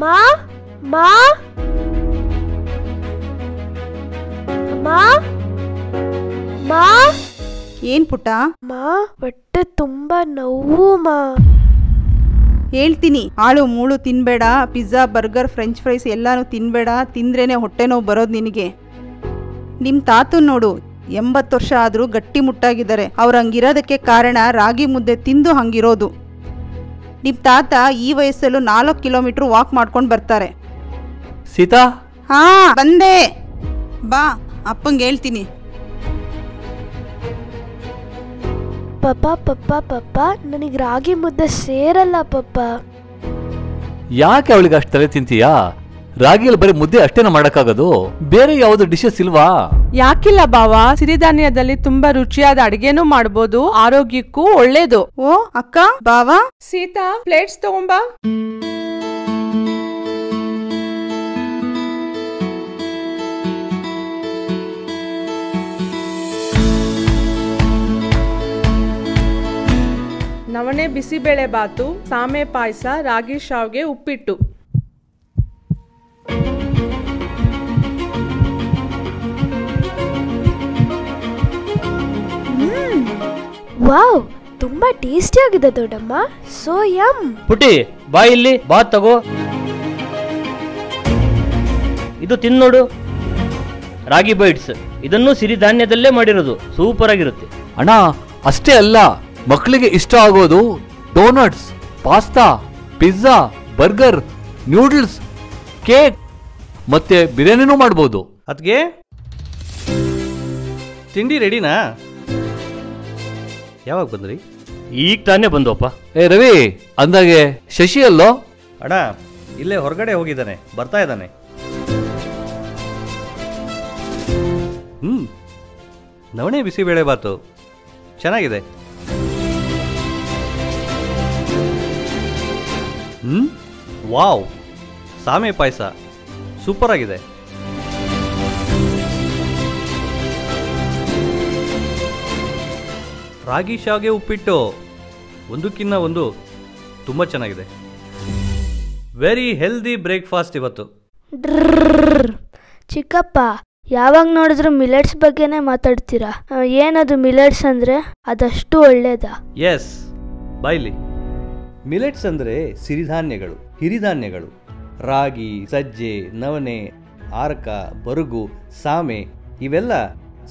ಅಮ್ಮ ಮಾ ಅಮ್ಮ ಮಾ ಏನ್ ಪುಟ್ಟ? ಮಾ ಹೊಟ್ಟೆ ತುಂಬಾ ನೋವು ಮಾ. ಹೇಳ್ತೀನಿ, ಆಳು ಮೂಳು ತಿನ್ಬೇಡ, ಪಿಜ್ಜಾ ಬರ್ಗರ್ ಫ್ರೆಂಚ್ ಫ್ರೈಸ್ ಎಲ್ಲಾನು ತಿನ್ಬೇಡ. ತಿಂದ್ರೇನೆ ಹೊಟ್ಟೆ ನೋವು ಬರೋದು ನಿನಗೆ. ನಿಮ್ಮ ತಾತನ್ ನೋಡು, 80 ವರ್ಷ ಆದರೂ ಗಟ್ಟಿ ಮುಟ್ಟಾಗಿದ್ದಾರೆ. ಅವ್ರು ಹಂಗಿರೋದಕ್ಕೆ ಕಾರಣ ರಾಗಿ ಮುದ್ದೆ ತಿಂದು ಹಂಗಿರೋದು. ನಿಮ್ಮ ತಾತ ಈ ವಯಸ್ಸಲ್ಲೂ 4 ಕಿಲೋಮೀಟ್ರ್ ವಾಕ್ ಮಾಡ್ಕೊಂಡು ಬರ್ತಾರೆ. ಸೀತಾ, ಹಾ ಬಂದೆ, ಬಾ ಅಪ್ಪಂಗೆ ಹೇಳ್ತೀನಿ. ಪಪ್ಪ ಪಪ್ಪ ಪಪ್ಪ ನನಗೆ ರಾಗಿ ಮುದ್ದೆ ಸೇರಲ್ಲ ಪಪ್ಪ. ಯಾಕೆ ಅವಳಿಗೆ ಅಷ್ಟು ತಲೆ ತಿಂತೀಯಾ? ರಾಗಿಯಲ್ಲಿ ಬರೀ ಮುದ್ದೆ ಅಷ್ಟೇನ ಮಾಡಕ್ಕಾಗೋದು? ಬೇರೆ ಯಾವ್ದು ಡಿಶಸ್ ಇಲ್ವಾ? ಯಾಕಿಲ್ಲ ಬಾವ, ಸಿರಿಧಾನ್ಯದಲ್ಲಿ ತುಂಬಾ ರುಚಿಯಾದ ಅಡಿಗೆನೂ ಮಾಡ್ಬೋದು, ಆರೋಗ್ಯಕ್ಕೂ ಒಳ್ಳೇದು. ಓ ಅಕ್ಕ, ಬಾವಾ, ಸೀತಾ ಪ್ಲೇಟ್ಸ್ ತಗೊಂಬಾ. ನವಣೆ ಬಿಸಿಬೇಳೆ ಬಾತು, ಸಾಮೆ ಪಾಯಸ, ರಾಗಿ ಶಾವ್ಗೆ, ಉಪ್ಪಿಟ್ಟು. ವಾವ್, ತುಂಬಾ ಟೇಸ್ಟಿ ಆಗಿದೆ ದೊಡ್ಡಮ್ಮ. So M. ಪುಟಿ ಬಾ, ಇಲ್ಲಿ ಬಾತ್ ತಗೋ, ಇದು ತಿನ್ ನೋಡು. ರಾಗಿ ಬೈಟ್ಸ್, ಇದನ್ನು ಸಿರಿಧಾನ್ಯದಲ್ಲೇ ಮಾಡಿರೋದು, ಸೂಪರ್ ಆಗಿರುತ್ತೆ. ಅಣ್ಣ ಅಷ್ಟೇ ಅಲ್ಲ, ಮಕ್ಕಳಿಗೆ ಇಷ್ಟ ಆಗೋದು doughnuts, pasta, pizza, burger, noodles, cake ಮತ್ತೆ ಬಿರಿಯಾನಿನೂ ಮಾಡ್ಬೋದು. ಅದ್ಗೆ ತಿಂಡಿ ರೆಡಿನಾ? ಯಾವಾಗ ಬಂದ್ರಿ? ಈಗ ತಾನೇ ಬಂದೋಪ್ಪ. ಏ ರವಿ, ಅಂದಾಗೆ ಶಶಿ ಅಲ್ಲೋ? ಅಣ್ಣ ಇಲ್ಲೇ ಹೊರಗಡೆ ಹೋಗಿದ್ದಾನೆ, ಬರ್ತಾ ಇದ್ದಾನೆ. ನವಣೆ ಬಿಸಿಬೇಳೆ ಬಾತು ಚೆನ್ನಾಗಿದೆ. ವಾವ್, ಸಾಮೆ ಪಾಯಸ ಸೂಪರ್ ಆಗಿದೆ. ರಾಗಿ ಶಾವ್ಗೆ, ಉಪ್ಪಿಟ್ಟು ಒಂದಕ್ಕಿಂತ ಒಂದು ತುಂಬ ಚೆನ್ನಾಗಿದೆ. ವೆರಿ ಹೆಲ್ದಿ ಬ್ರೇಕ್ಫಾಸ್ಟ್ ಇವತ್ತು. ಚಿಕ್ಕಪ್ಪ, ಯಾವಾಗ ನೋಡಿದ್ರು ಮಿಲೆಟ್ಸ್ ಬಗ್ಗೆನೇ ಮಾತಾಡ್ತೀರಾ. ಏನದು ಮಿಲೆಟ್ಸ್ ಅಂದ್ರೆ? ಅದಷ್ಟು ಒಳ್ಳೇದಾ? ಎಸ್, ಬೈಲಿ. ಮಿಲೆಟ್ಸ್ ಅಂದರೆ ಸಿರಿಧಾನ್ಯಗಳು, ಹಿರಿಧಾನ್ಯಗಳು. ರಾಗಿ, ಸಜ್ಜೆ, ನವಣೆ, ಆರ್ಕ, ಬರುಗು, ಸಾಮೆ ಇವೆಲ್ಲ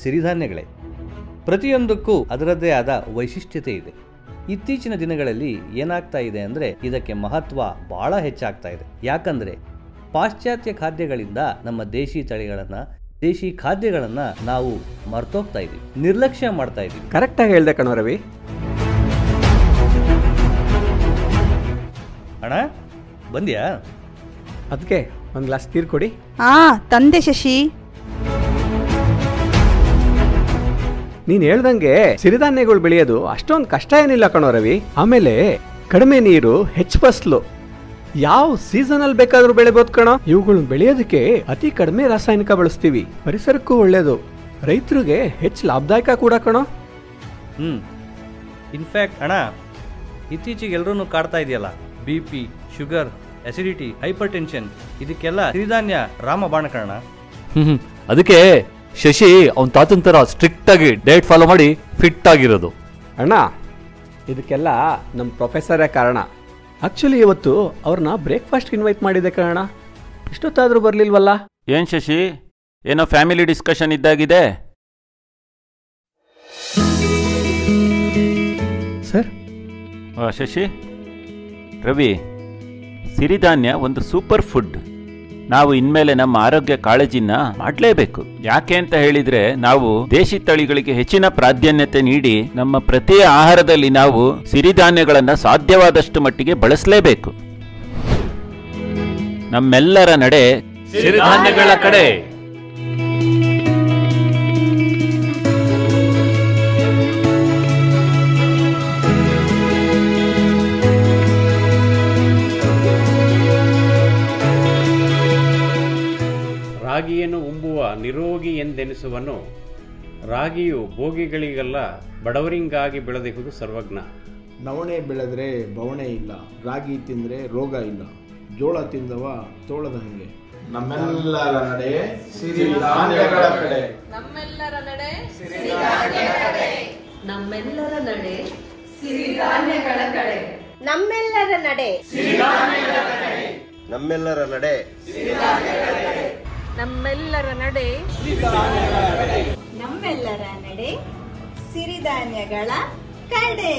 ಸಿರಿಧಾನ್ಯಗಳೇ. ಪ್ರತಿಯೊಂದಕ್ಕೂ ಅದರದ್ದೇ ಆದ ವೈಶಿಷ್ಟ್ಯತೆ ಇದೆ. ಇತ್ತೀಚಿನ ದಿನಗಳಲ್ಲಿ ಏನಾಗ್ತಾ ಇದೆ ಅಂದರೆ ಇದಕ್ಕೆ ಮಹತ್ವ ಬಹಳ ಹೆಚ್ಚಾಗ್ತಾ ಇದೆ. ಯಾಕಂದರೆ ಪಾಶ್ಚಾತ್ಯ ಖಾದ್ಯಗಳಿಂದ ನಮ್ಮ ದೇಶಿ ತಳಿಗಳನ್ನು, ದೇಶಿ ಖಾದ್ಯಗಳನ್ನು ನಾವು ಮರ್ತೋಗ್ತಾ ಇದ್ದೀವಿ, ನಿರ್ಲಕ್ಷ್ಯ ಮಾಡ್ತಾ ಇದ್ದೀವಿ. ಕರೆಕ್ಟಾಗಿ ಹೇಳ್ದೆ ಕಣೋ ರವಿ. ಅಣ್ಣ ಬಂದ್ಯಾ? ಅದಕ್ಕೆ ಒಂದು ಗ್ಲಾಸ್ ನೀರು ಕೊಡಿ. ಹಾ ತಂದೆ ಶಶಿ. ನೀನು ಹೇಳ್ದಂಗೆ ಸಿರಿಧಾನ್ಯಗಳು ಬೆಳೆಯೋದು ಅಷ್ಟೊಂದು ಕಷ್ಟ ಏನಿಲ್ಲ ಕಣೋ ರವಿ. ಆಮೇಲೆ ಕಡಿಮೆ ನೀರು, ಹೆಚ್ಚು ಫಸಲು, ಯಾವ ಸೀಸನಲ್ಲಿ ಬೇಕಾದ್ರೂ ಬೆಳೆಬೋದು ಕಣೋ. ಇವುಗಳನ್ನ ಬೆಳೆಯೋದಕ್ಕೆ ಅತಿ ಕಡಿಮೆ ರಾಸಾಯನಿಕ ಬಳಸ್ತೀವಿ. ಪರಿಸರಕ್ಕೂ ಒಳ್ಳೇದು, ರೈತರಿಗೆ ಹೆಚ್ಚು ಲಾಭದಾಯಕ ಕೂಡ ಕಣೋ. ಇನ್ಫ್ಯಾಕ್ಟ್ ಅಣ್ಣ, ಇತ್ತೀಚೆಗೆ ಎಲ್ಲರೂ ಕಾಡ್ತಾ ಇದೆಯಲ್ಲ, BP, sugar, acidity, hypertension, ಇದಕ್ಕೆಲ್ಲ ಸಿರಿಧಾನ್ಯ ರಾಮಬಾಣ ಕಣ. ಅದಕ್ಕೆ ಶಶಿ ಅವನ ತಾತನ ತರ ಸ್ಟ್ರಿಕ್ಟ್ ಆಗಿ ಡಯಟ್ ಫಾಲೋ ಮಾಡಿ ಫಿಟ್ ಆಗಿರೋದು. ಅಣ್ಣ ಇದಕ್ಕೆಲ್ಲ ನಮ್ಮ ಪ್ರೊಫೆಸರೇ ಕಾರಣ. ಆಕ್ಚುಲಿ ಇವತ್ತು ಅವ್ರನ್ನ ಬ್ರೇಕ್ಫಾಸ್ಟ್ ಇನ್ವೈಟ್ ಮಾಡಿದೆ ಕಣ. ಇಷ್ಟೊತ್ತಾದ್ರೂ ಬರ್ಲಿಲ್ವಲ್ಲ? ಏನ್ ಶಶಿ, ಏನೋ ಫ್ಯಾಮಿಲಿ ಡಿಸ್ಕಷನ್ ಇದ್ದಾಗಿದೆ. ಸರ್. ಶಶಿ, ರವಿ, ಸಿರಿಧಾನ್ಯ ಒಂದು ಸೂಪರ್ ಫುಡ್. ನಾವು ಇನ್ಮೇಲೆ ನಮ್ಮ ಆರೋಗ್ಯ ಕಾಳಜಿನ ಮಾಡಲೇಬೇಕು. ಯಾಕೆ ಅಂತ ಹೇಳಿದ್ರೆ, ನಾವು ದೇಶಿ ತಳಿಗಳಿಗೆ ಹೆಚ್ಚಿನ ಪ್ರಾಧಾನ್ಯತೆ ನೀಡಿ ನಮ್ಮ ಪ್ರತಿ ಆಹಾರದಲ್ಲಿ ನಾವು ಸಿರಿಧಾನ್ಯಗಳನ್ನ ಸಾಧ್ಯವಾದಷ್ಟು ಮಟ್ಟಿಗೆ ಬಳಸಲೇಬೇಕು. ನಮ್ಮೆಲ್ಲರ ನಡೆ ಸಿರಿಧಾನ್ಯಗಳ ಕಡೆ. ರಾಗಿಯನ್ನು ಉಂಬುವ ನಿರೋಗಿ ಎಂದೆನಿಸುವನು. ರಾಗಿಯು ಭೋಗಿಗಳಿಗೆಲ್ಲ ಬಡವರಿಂಗಾಗಿ ಬೆಳೆದಿರುವುದು ಸರ್ವಜ್ಞ. ನವಣೆ ಬೆಳೆದ್ರೆ ಬವಣೆ ಇಲ್ಲ, ರಾಗಿ ತಿಂದರೆ ರೋಗ ಇಲ್ಲ. ಜೋಳ ತಿಂದವ ತೋಳದ ಹಂಗೆ. ನಮ್ಮೆಲ್ಲರ ನಡೆ ಸಿರಿಧಾನ್ಯಗಳ ಕಡೆ. ನಮ್ಮೆಲ್ಲರ ನಡೆ ಸಿರಿಧಾನ್ಯಗಳ ಕಡೆ. ನಮ್ಮೆಲ್ಲರ ನಡೆ ಸಿರಿಧಾನ್ಯಗಳ ಕಡೆ. ನಮ್ಮೆಲ್ಲರ ನಡೆ ಸಿರಿಧಾನ್ಯಗಳ ಕಡೆ. ನಮ್ಮೆಲ್ಲರ ನಡೆ ಸಿರಿಧಾನ್ಯಗಳ ಕಡೆ. ನಮ್ಮೆಲ್ಲರ ನಡೆ ಸಿರಿಧಾನ್ಯಗಳ ಕಡೆ. ನಮ್ಮೆಲ್ಲರ ನಡೆ ಸಿರಿಧಾನ್ಯಗಳ ಕಡೆ.